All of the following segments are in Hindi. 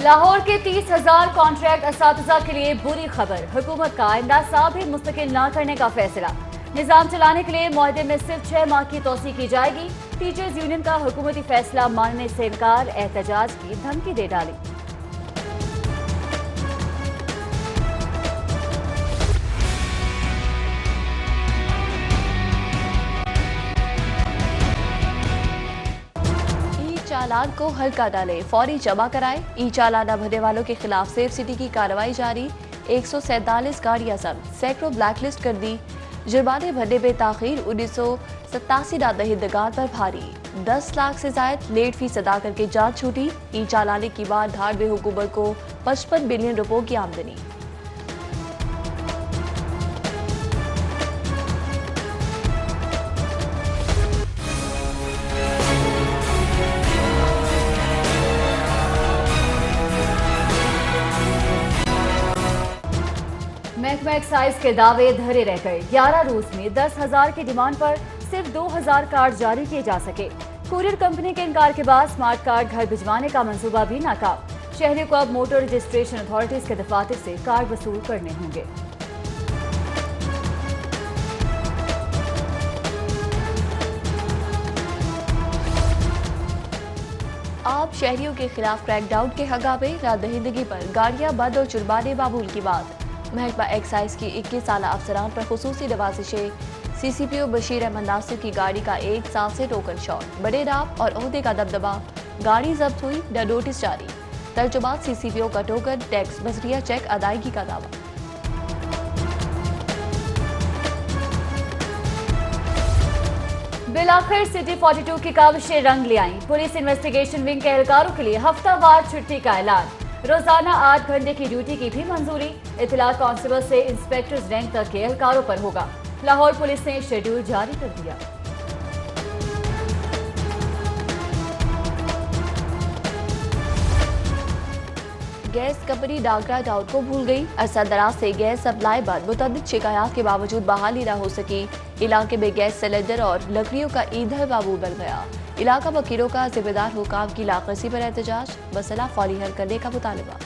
लाहौर के 30,000 कॉन्ट्रैक्ट असातिज़ा के लिए बुरी खबर। हुकूमत का आइंदा साल भी मुस्तकिल न करने का फैसला। निजाम चलाने के लिए मुआहदे में सिर्फ 6 माह की तोसी की जाएगी। टीचर्स यूनियन का हुकूमती फैसला मानने से इनकार, एहतजाज की धमकी दे डाली। चालान को हल्का डाले, फौरी जमा कराए। ई चालान न भरने वालों के खिलाफ सेफ सिटी की कार्रवाई जारी। 147 गाड़ियां जब्त, सैकड़ों ब्लैकलिस्ट कर दी। जुर्माने भरने में ताखीर, 1987 नादहिंदगार पर भारी। 10 लाख से जायद लेट फीस अदा करके जान छूटी। ई चालाने की मार धाड़ में हुकूमत को 55 बिलियन रुपयों की आमदनी। महकमा एक्साइज के दावे धरे रह गए। 11 रोज में 10,000 की डिमांड पर सिर्फ 2,000 कार्ड जारी किए जा सके। कुरियर कंपनी के इनकार के बाद स्मार्ट कार्ड घर भिजवाने का मंसूबा भी नाकाम। शहरियों को अब मोटर रजिस्ट्रेशन अथॉरिटीज के दफातर से कार्ड वसूल करने होंगे। आप शहरियों के खिलाफ क्रैकडाउन के हंगामे, राहदहिंदगी पर गाड़ियां बंद और जुर्माने मामूल की बात। महकमा एक्साइज की 21 साल अफसरान पर खुसूसी नवाजिशें। CCPO बशीर अहमद नासिर की गाड़ी का 1 साल से टोकन शॉट, बड़े नाम और ओहदे का दबदबा। गाड़ी जब्त हुई, न नोटिस जारी। तर्जुमान CCPO का टोकन, टैक्स, बजरिया चेक अदायगी का दावा। बिलाखिर सिटी 42 की काविशें रंग ले आईं। पुलिस इन्वेस्टिगेशन विंग के एहलकारों के लिए हफ्तावार छुट्टी का ऐलान। रोजाना 8 घंटे की ड्यूटी की भी मंजूरी। इतला कांस्टेबल से इंस्पेक्टर्स रैंक तक के एहलकारों पर होगा। लाहौर पुलिस ने शेड्यूल जारी कर दिया। गैस कंपनी डागरा टाउन को भूल गई। अरसा दराज से गैस सप्लाई बंद, मुतअद्दिद शिकायत के बावजूद बहाली न हो सकी। इलाके में गैस सिलेंडर और लकड़ियों का ईंधन मामूल बन गया। इलाका वकीलों का जिम्मेदार हुकाम की लाकसी पर एहतजाज, मसला फौरी हल करने का मुतालबा।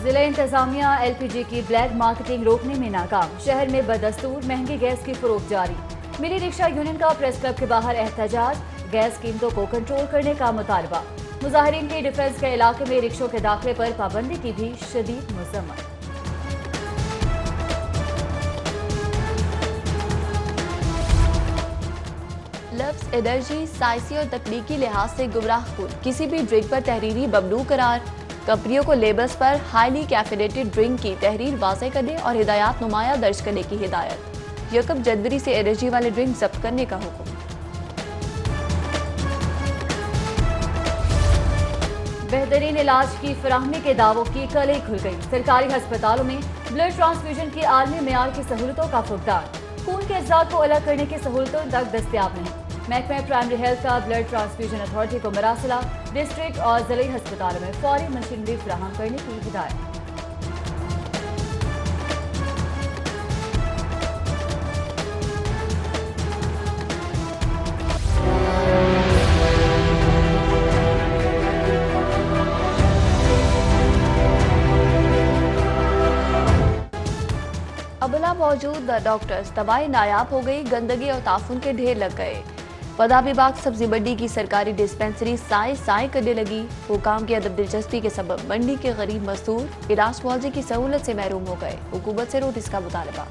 जिला इंतजामिया LPG की ब्लैक मार्केटिंग रोकने में नाकाम। शहर में बदस्तूर महंगी गैस की फरोख्त जारी। मिली रिक्शा यूनियन का प्रेस क्लब के बाहर एहतजाज, गैस कीमतों को कंट्रोल करने का मुतालबा। मुजाहिरीन के डिफेंस के इलाके में रिक्शों के दाखिले पर पाबंदी की भी शदीद मजम्मत। लफ्ज एनर्जी साइंसी और तकनीकी लिहाज से गुमराहकुन किसी भी ड्रिंक पर तहरीरी ममनू करार। कंपनियों को लेबल्स पर हाईली कैफिनेटेड ड्रिंक की तहरीर वाज़ेह करने और हिदायत नुमाया दर्ज करने की हिदायत। 1 जनवरी से एनर्जी वाले ड्रिंक जब्त करने का हुक्म। बेहतरीन इलाज की फराहमी के दावों की कलई खुल गई। सरकारी अस्पतालों में ब्लड ट्रांसफ्यूजन की आलमी मेयार की सहूलतों का फुकदान। खून के अज्जा को अलग करने की सहूलतों तक दस्तयाब नहीं। महकमा प्राइमरी हेल्थ का ब्लड ट्रांसफ्यूजन अथॉरिटी को मरासला, डिस्ट्रिक्ट और जिले अस्पतालों में फौरी मशीनरी फराहम करने की हिदायत। अबला मौजूद डॉक्टर्स दवाएं नायाब हो गई, गंदगी और ताफुन के ढेर लग गए। पदा विभाग सब्जी मंडी की सरकारी डिस्पेंसरी साए साए करने लगी। हुकाम की अदब दिलचस्पी के सबब मंडी के गरीब मजदूर इलाज मुआवजे की सहूलत से महरूम हो गए। हुकूमत से नोटिस का मुतालबा।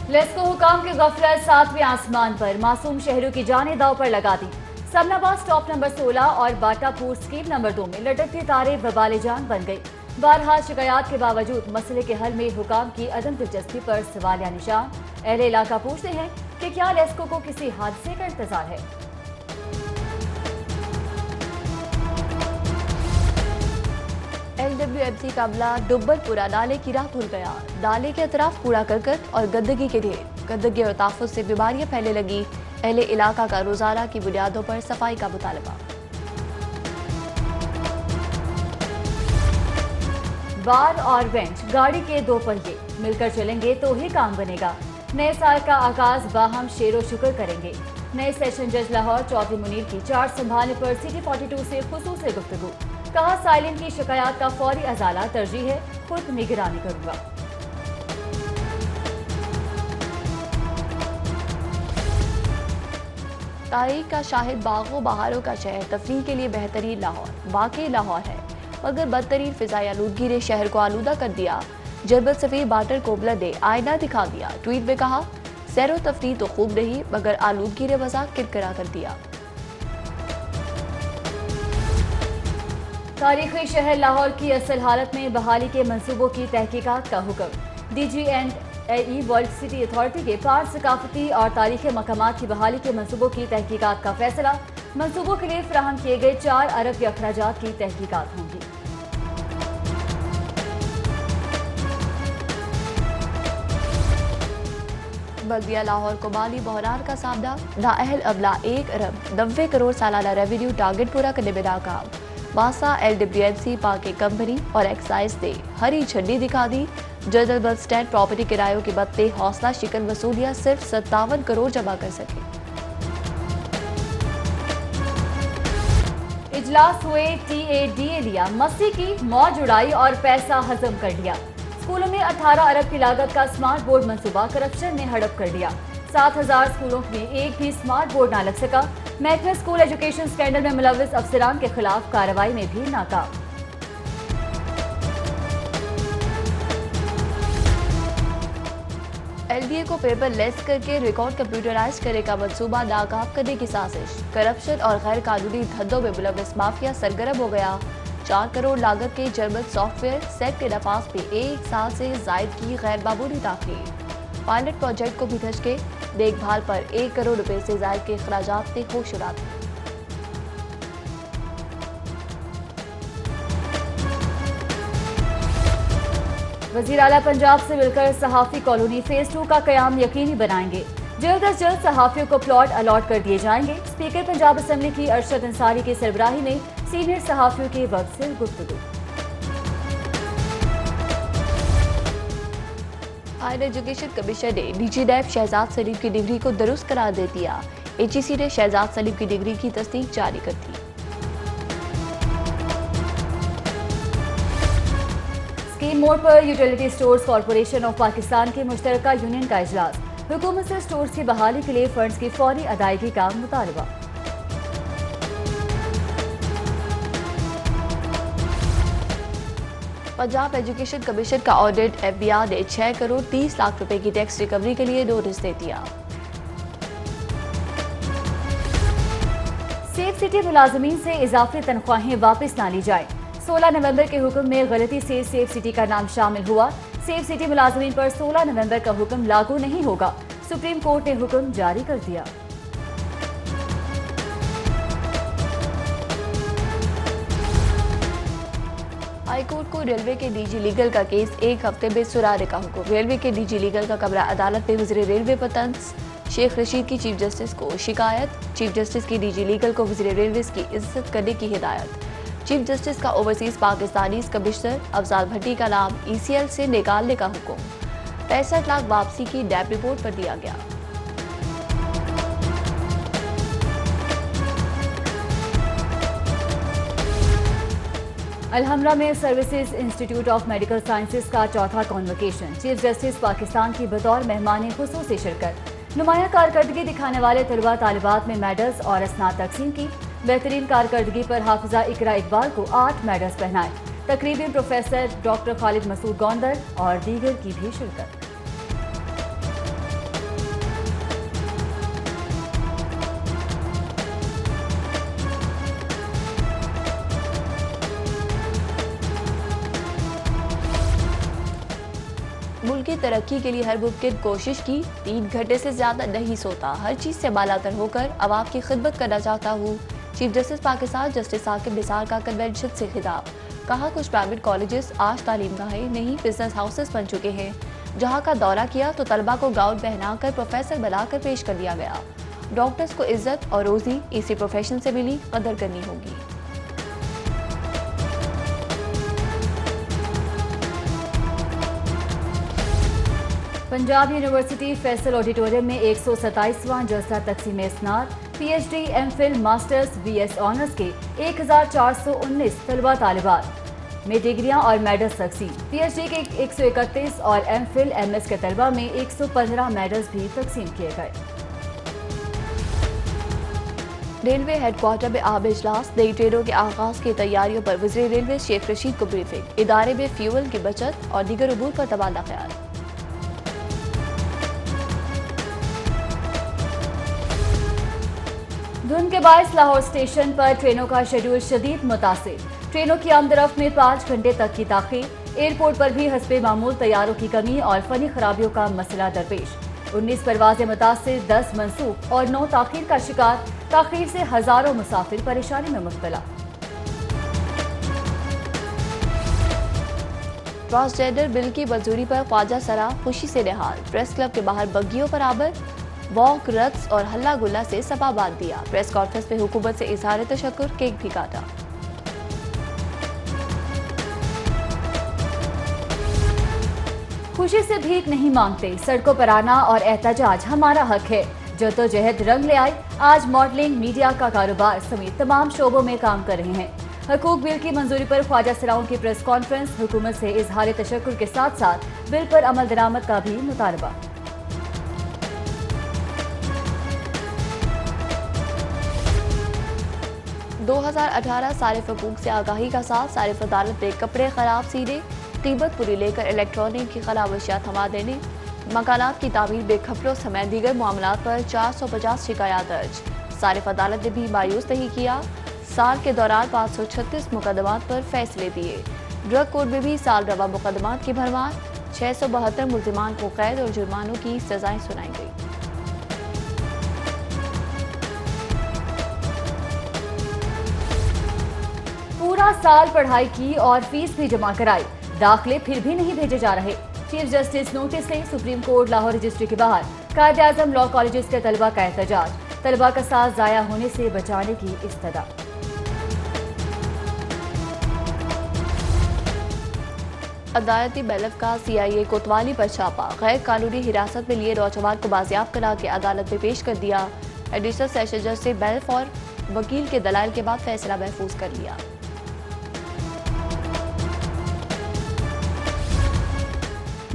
लेस्को हुकाम की गफलत 7वें आसमान पर, मासूम शहरों की जानें दाव पर लगा दी। समनाबाद स्टॉप नंबर 16 और बाटापुर स्कीम नंबर 2 में लटकती तारें वबाले जान बन गई। बहरहाल शिकायत के बावजूद मसले के हल में हुकाम की अदम दिलचस्पी पर सवालिया निशान। अहले इलाका पूछते हैं कि क्या लेस्को को किसी हादसे का इंतजार है। LWMC का अमला डुब्बलपुरा नाले की राह भूल गया। नाले के अतराफ कूड़ा करकट और गंदगी के ढेर। गंदगी और ताफुज से बीमारियां फैलने लगी। अहले इलाका का रोजाना की बुनियादों पर सफाई का मुतालबा। बार और बेंच, गाड़ी के दो पहिए मिलकर चलेंगे तो ही काम बनेगा। नए साल का आगाज बाहम शेरो शुक्र करेंगे। नए सेशन जज लाहौर चौधरी मुनीर की चार्ज संभालने पर सिटी 42 से खुसूसी गुफ्तगू। कहा साइलिन की शिकायत का फौरी अजाला तरजीह है, खुद निगरानी करूंगा। तारीख का शाहिद बागों बहारों का शहर, तफरीह के लिए बेहतरीन लाहौर। वाकई लाहौर है, मगर बदतरीन फिजाई आलूदगी ने शहर को आलूदा कर दिया। जरबत सफीर बाटर कोबलर ने आईना दिखा दिया। ट्वीट में कहा, सैरो तफरीह तो खूब रही, मगर आलूदगी ने मजाक किरकिरा कर दिया। तारीखी शहर लाहौर की असल हालत में बहाली के मंसूबों की तहकीकात का हुक्म। DG&E वर्ल्ड सिटी अथॉरिटी के 5 सकाफती और तारीखी मकामात की बहाली के मंसूबों की तहकीकात का फैसला। मंसूबों के लिए फराहम किए गए 4 अरब के अखराजात की तहकीकात होंगी। बल्दिया लाहौर को माली बहरान का सामना। नाअहल अमला 1 अरब 90 करोड़ सालाना रेवेन्यू टारगेट पूरा करने में नाकाम। वासा LWMC पाके कंपनी और एक्साइज ने हरी झंडी दिखा दी। जनरल बस स्टैंड प्रॉपर्टी किरायों के बदले हौसला शिकन वसूलियां सिर्फ 57 करोड़ जमा कर सके। इजलास हुए, TADA लिया, मस्ती की, मौज उड़ाई और पैसा हजम कर लिया। स्कूलों में 18 अरब की लागत का स्मार्ट बोर्ड मंसूबा करप्शन ने हड़प कर लिया। 7000 स्कूलों में एक भी स्मार्ट बोर्ड ना लग सका। महकमा स्कूल एजुकेशन स्कैंडल में मुलविस अफसरान के खिलाफ कार्रवाई में भी नाकाम। LDA को पेपर लेस करके रिकॉर्ड कंप्यूटराइज करने का मंसूबा नाकाम करने की साजिश। करप्शन और गैर कानूनी धंधों में मुलविस माफिया सरगर्म हो गया। 4 करोड़ लागत के जर्मन सॉफ्टवेयर सेट के नफाज पे 1 साल से जायद की गैर मामूली ताखीर। पायलट प्रोजेक्ट को भी धचके, देखभाल पर 1 करोड़ रुपए से जायद के अखराजात ने होश उड़ा दिए। वजीर आला पंजाब से मिलकर सहाफी कॉलोनी फेज 2 का कयाम यकीनी बनाएंगे। जल्द अज जल्द सहाफियों को प्लॉट अलॉट कर दिए जाएंगे। स्पीकर पंजाब असेंबली की अरशद अंसारी की सरबराही में सीनियर सहाफियों के वक्त से गुफ्तगू। हायर एजुकेशन कमीशन ने निजी नैब शहजाद सलीम की डिग्री को दुरुस्त करार दे दिया। HEC ने शहजाद सलीम की डिग्री की तस्दीक जारी कर दी। स्कीम मोड पर utility stores corporation of Pakistan के मुश्तरका यूनियन का इजलास। हुकूमत से स्टोर्स की बहाली के लिए फंड्स की फौरी अदायगी का मुतालबा। पंजाब एजुकेशन कमीशन का ऑडिट FBI ने 6 करोड़ 30 लाख रुपए की टैक्स रिकवरी के लिए नोटिस दे दिया। सेफ सिटी मुलाजमीन से इजाफी तनख्वाहें वापस ना ली जाए। 16 नवंबर के हुक्म में गलती से सेफ सिटी का नाम शामिल हुआ। सेफ सिटी मुलाजमीन पर 16 नवंबर का हुक्म लागू नहीं होगा। सुप्रीम कोर्ट ने हुक्म जारी कर दिया। हाईकोर्ट को रेलवे के DG लीगल का केस 1 हफ्ते में सुराने का हुक्म। रेलवे के DG लीगल का कमरा अदालत में वज़ीर रेलवे पर तंज। शेख रशीद की चीफ जस्टिस को शिकायत। चीफ जस्टिस की DG लीगल को वज़ीर रेलवे की इज्जत करने की हिदायत। चीफ जस्टिस का ओवरसीज पाकिस्तानी कमिश्नर अफजाल भट्टी का नाम ECL से निकालने का हुक्म। 65 लाख वापसी की नैब रिपोर्ट पर दिया गया। अलहमरा में services institute of medical sciences का चौथा कॉन्वोकेशन। चीफ जस्टिस पाकिस्तान की बतौर मेहमान खुसूसी शिरकत। नुमाया कारकर्दगी दिखाने वाले तलबा तालिबात में मेडल्स और असनाद तकसीम की। बेहतरीन कारकर्दगी पर हाफिजा इकरा इकबाल को 8 मेडल्स पहनाए। तकरीब में प्रोफेसर डॉक्टर खालिद मसूद गोंदर और दीगर की भी शिरकत। मुल्क की तरक्की के लिए हर मुमकिन कोशिश की। 3 घंटे से ज्यादा नहीं सोता, हर चीज से बालातर होकर अवाम की खिदमत करना चाहता हूँ। Chief justice Pakistan justice Saqib Nisar का कन्वेंशन से खिताब। कहा, कुछ प्राइवेट कॉलेजेस आज तालीमगाहें नहीं बिजनेस हाउसेस बन चुके हैं। जहाँ का दौरा किया तो तलबा को गाउन पहनाकर प्रोफेसर बनाकर पेश कर दिया गया। डॉक्टर्स को इज्जत और रोजी इसी प्रोफेशन से मिली, कदर करनी होगी। पंजाब यूनिवर्सिटी फैसल ऑडिटोरियम में 127वां जलसा तकसीम इसनाद PhD, MPhil, masters, BS honours के 1419 तलबा तालिबात में डिग्रियां और मेडल्स तकसीम। पीएचडी के 131 और एमफिल, एमएस के तलबा में 115 मेडल्स भी तकसीम किए गए। रेलवे हेडक्वार्टर में आम इजलास, नई ट्रेनों के आगाज की तैयारियों पर वज़ीर रेलवे शेख रशीद को ब्रीफिंग, इदारे में फ्यूल की बचत और दीगर उमूर पर तबादला ख्याल। धुंध के बायस लाहौर स्टेशन पर ट्रेनों का शेड्यूल शदीद मुतासिर, ट्रेनों की आमदरफ्त में 5 घंटे तक की ताखीर। एयरपोर्ट पर भी हस्बे मामूल तैयारों की कमी और फनी खराबियों का मसला दरपेश। 19 परवाजें मुतासिर, 10 मनसूख और 9 ताखीर का शिकार। ताखीर से हजारों मुसाफिर परेशानी में मुब्तला। ट्रांसजेंडर बिल की मंजूरी पर ख्वाजा सरा खुशी से निहाल, प्रेस क्लब के बाहर बग्गियों पर आबर, वॉक, रक्स और हल्ला गुल्ला से सपा बांध दिया। प्रेस कॉन्फ्रेंस में हुकूमत से इजहार तशक्कुर, केक भी काटा। खुशी से भीख नहीं मांगते, सड़कों पर आना और एहतजाज हमारा हक है। जद्दोजहद रंग ले आई, आज मॉडलिंग, मीडिया का कारोबार समेत तमाम शोबों में काम कर रहे हैं। हकूक बिल की मंजूरी पर ख्वाजा सराओं की प्रेस कॉन्फ्रेंस, हुकूमत से इजहार तशक्कुर के साथ साथ बिल पर अमल दरामद का भी मुतालबा। दो 2018 सारिफ हकूक से आगाही का साथ, सारिफ अदालत ने कपड़े खराब सीने, कीमत पूरी लेकर इलेक्ट्रॉनिक की खराब अशिया थमा देने, मकानात की तामीर बेखबरों समेत दीगर मामलात पर 450 शिकायत दर्ज। सारिफ अदालत ने भी मायूस नहीं किया, साल के दौरान 536 मुकदमात पर फैसले दिए। ड्रग कोर्ट में भी साल रवा मुकदमात की भरमार, 672 मुल्जिमान को कैद और जुर्मानों की सजाएं सुनाई गई। पूरा साल पढ़ाई की और फीस भी जमा कराई, दाखिले फिर भी नहीं भेजे जा रहे। चीफ जस्टिस नोटिस ले, सुप्रीम कोर्ट लाहौर रजिस्ट्री के बाहर कायदे आजम लॉ कॉलेजेस के तलबा का एहतजाज, तलबा का साथ जाया होने से बचाने की इस्तदा। अदालती बैलफ का CIA कोतवाली पर छापा, गैर कानूनी हिरासत में लिए नौजवान को बाजियाब करा के अदालत में पेश कर दिया। एडिशनल सेशन जज से बैलफ और वकील के दलाइल के बाद फैसला महफूज कर लिया।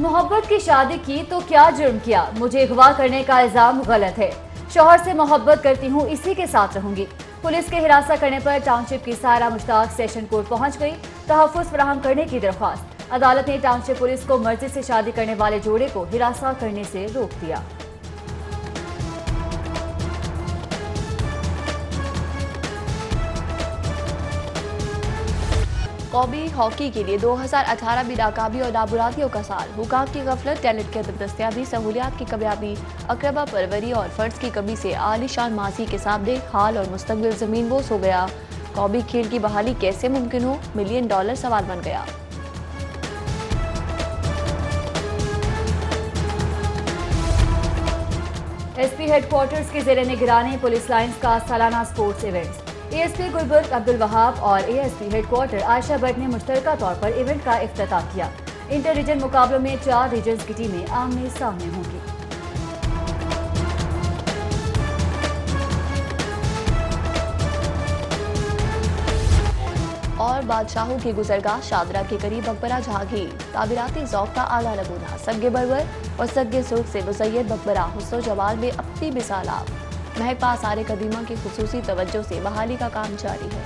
मोहब्बत की शादी की तो क्या जुर्म किया, मुझे अगवा करने का इल्जाम गलत है। शौहर से मोहब्बत करती हूँ, इसी के साथ रहूंगी। पुलिस के हिरासत करने पर टाउनशिप की सारा मुश्ताक सेशन कोर्ट पहुंच गई, तहफ्फुज़ फराहम करने की दरख्वास्त। अदालत ने टाउनशिप पुलिस को मर्जी से शादी करने वाले जोड़े को हिरासत करने से रोक दिया। कौमी हॉकी के लिए 2018 में नाकामी और नामुरादियों का साल, हुकाम की गफलत, टैलेंट की दस्तयाबी, सहूलियात की कमियाबी, अकरबा परवरी और फर्ज की कमी से आलीशान माजी के सामने हाल और मुस्तकबिल जमीन बोस हो गया। कौमी खेल की बहाली कैसे मुमकिन हो, $1 मिलियन सवाल बन गया। SP हेडक्वार्टर्स के ज़ेरे निगरानी पुलिस लाइन्स का सालाना sports events. ASP Gulberg Abdul Wahab और ASP हेडक्वार्टर आयशा भट्ट ने मुश्तरका तौर पर इवेंट का इफ्तिताह किया। इंटर रीजन मुकाबलों में 4 रीजन्स की टीमें आमने सामने होंगी। और बादशाहों की गुजरगाह शादरा के करीब मकबरा जहांगीर, तामीराती ज़ौक़ का आला नमूना, सग्गे बरवर और सग्गे सुर्ख से मुज़य्यद मकबरा हुस्न जमाल में अपनी मिसाल आप। महक पास आरे कदीमा की खुसूसी तवज्जो से बहाली का काम जारी है।